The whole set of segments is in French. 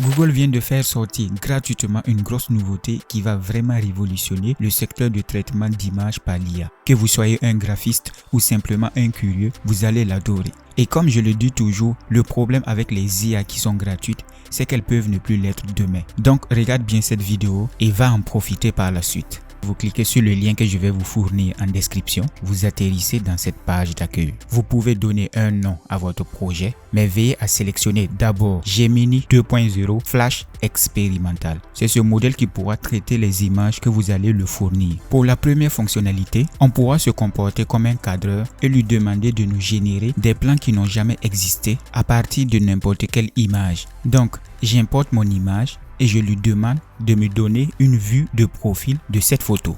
Google vient de faire sortir gratuitement une grosse nouveauté qui va vraiment révolutionner le secteur de traitement d'images par l'IA. Que vous soyez un graphiste ou simplement un curieux, vous allez l'adorer. Et comme je le dis toujours, le problème avec les IA qui sont gratuites, c'est qu'elles peuvent ne plus l'être demain. Donc regarde bien cette vidéo et va en profiter par la suite. Vous cliquez sur le lien que je vais vous fournir en description, vous atterrissez dans cette page d'accueil. Vous pouvez donner un nom à votre projet, mais veillez à sélectionner d'abord Gemini 2.0 Flash expérimental. C'est ce modèle qui pourra traiter les images que vous allez le fournir. Pour la première fonctionnalité, on pourra se comporter comme un cadreur et lui demander de nous générer des plans qui n'ont jamais existé à partir de n'importe quelle image. Donc, j'importe mon image et je lui demande de me donner une vue de profil de cette photo.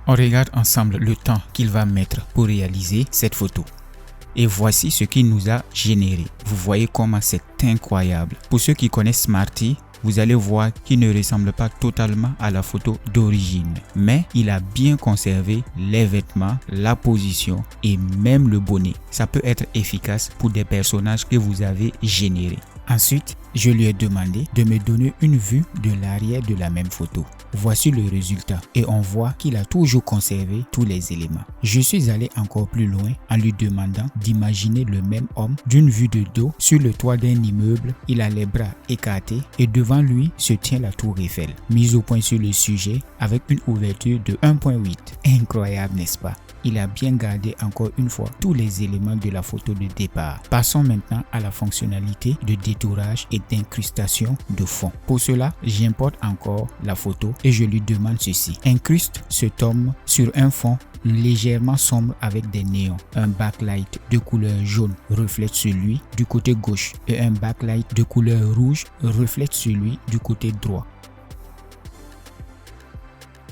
On regarde ensemble le temps qu'il va mettre pour réaliser cette photo. Et voici ce qu'il nous a généré. Vous voyez comment c'est incroyable. Pour ceux qui connaissent Smarty, vous allez voir qu'il ne ressemble pas totalement à la photo d'origine. Mais il a bien conservé les vêtements, la position et même le bonnet. Ça peut être efficace pour des personnages que vous avez générés. Ensuite, je lui ai demandé de me donner une vue de l'arrière de la même photo. Voici le résultat et on voit qu'il a toujours conservé tous les éléments. Je suis allé encore plus loin en lui demandant d'imaginer le même homme d'une vue de dos sur le toit d'un immeuble. Il a les bras écartés et devant lui se tient la tour Eiffel. Mise au point sur le sujet avec une ouverture de 1.8. Incroyable, n'est-ce pas? Il a bien gardé encore une fois tous les éléments de la photo de départ. Passons maintenant à la fonctionnalité de détourage et d'incrustation de fond. Pour cela, j'importe encore la photo et je lui demande ceci. Incruste ce tome sur un fond légèrement sombre avec des néons. Un backlight de couleur jaune reflète celui du côté gauche et un backlight de couleur rouge reflète celui du côté droit.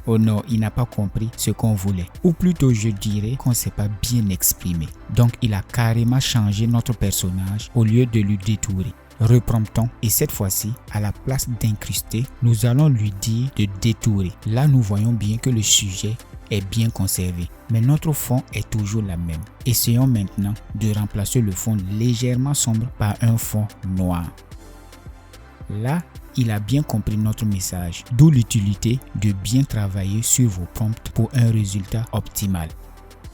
Oh non, il n'a pas compris ce qu'on voulait. Ou plutôt je dirais qu'on ne s'est pas bien exprimé. Donc il a carrément changé notre personnage au lieu de lui détourer. Repromptons et cette fois-ci, à la place d'incruster, nous allons lui dire de détourer. Là, nous voyons bien que le sujet est bien conservé. Mais notre fond est toujours la même. Essayons maintenant de remplacer le fond légèrement sombre par un fond noir. Là, il a bien compris notre message, d'où l'utilité de bien travailler sur vos prompts pour un résultat optimal.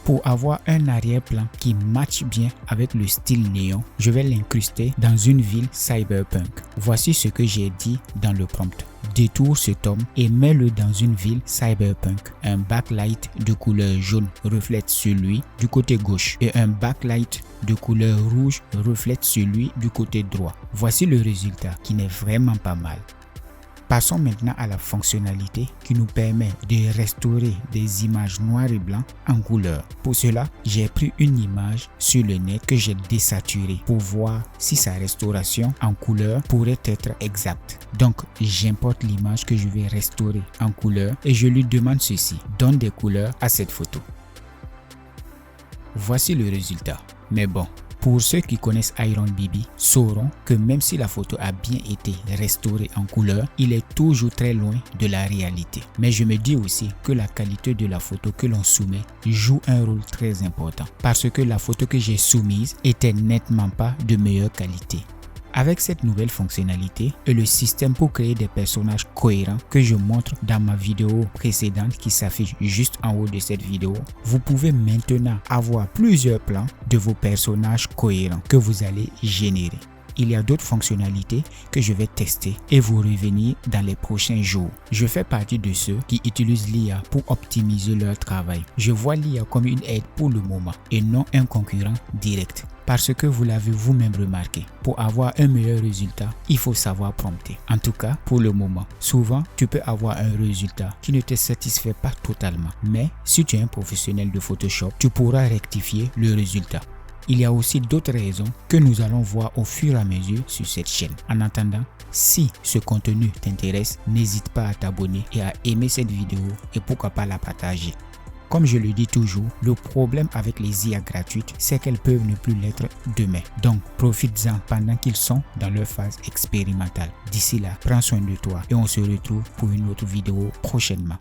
Pour avoir un arrière-plan qui matche bien avec le style néon, je vais l'incruster dans une ville cyberpunk. Voici ce que j'ai dit dans le prompt. Détourne ce tome et mets-le dans une ville cyberpunk. Un backlight de couleur jaune reflète celui du côté gauche et un backlight de couleur rouge reflète celui du côté droit. Voici le résultat qui n'est vraiment pas mal. Passons maintenant à la fonctionnalité qui nous permet de restaurer des images noires et blancs en couleur. Pour cela, j'ai pris une image sur le net que j'ai désaturée pour voir si sa restauration en couleur pourrait être exacte. Donc, j'importe l'image que je vais restaurer en couleur et je lui demande ceci. Donne des couleurs à cette photo. Voici le résultat. Mais bon, pour ceux qui connaissent Iron Bibi, sauront que même si la photo a bien été restaurée en couleur, il est toujours très loin de la réalité. Mais je me dis aussi que la qualité de la photo que l'on soumet joue un rôle très important. Parce que la photo que j'ai soumise était nettement pas de meilleure qualité. Avec cette nouvelle fonctionnalité et le système pour créer des personnages cohérents que je montre dans ma vidéo précédente qui s'affiche juste en haut de cette vidéo, vous pouvez maintenant avoir plusieurs plans de vos personnages cohérents que vous allez générer. Il y a d'autres fonctionnalités que je vais tester et vous revenir dans les prochains jours. Je fais partie de ceux qui utilisent l'IA pour optimiser leur travail. Je vois l'IA comme une aide pour le moment et non un concurrent direct. Parce que vous l'avez vous-même remarqué, pour avoir un meilleur résultat, il faut savoir prompter. En tout cas, pour le moment, souvent, tu peux avoir un résultat qui ne te satisfait pas totalement. Mais si tu es un professionnel de Photoshop, tu pourras rectifier le résultat. Il y a aussi d'autres raisons que nous allons voir au fur et à mesure sur cette chaîne. En attendant, si ce contenu t'intéresse, n'hésite pas à t'abonner et à aimer cette vidéo et pourquoi pas la partager. Comme je le dis toujours, le problème avec les IA gratuites, c'est qu'elles peuvent ne plus l'être demain. Donc, profites-en pendant qu'ils sont dans leur phase expérimentale. D'ici là, prends soin de toi et on se retrouve pour une autre vidéo prochainement.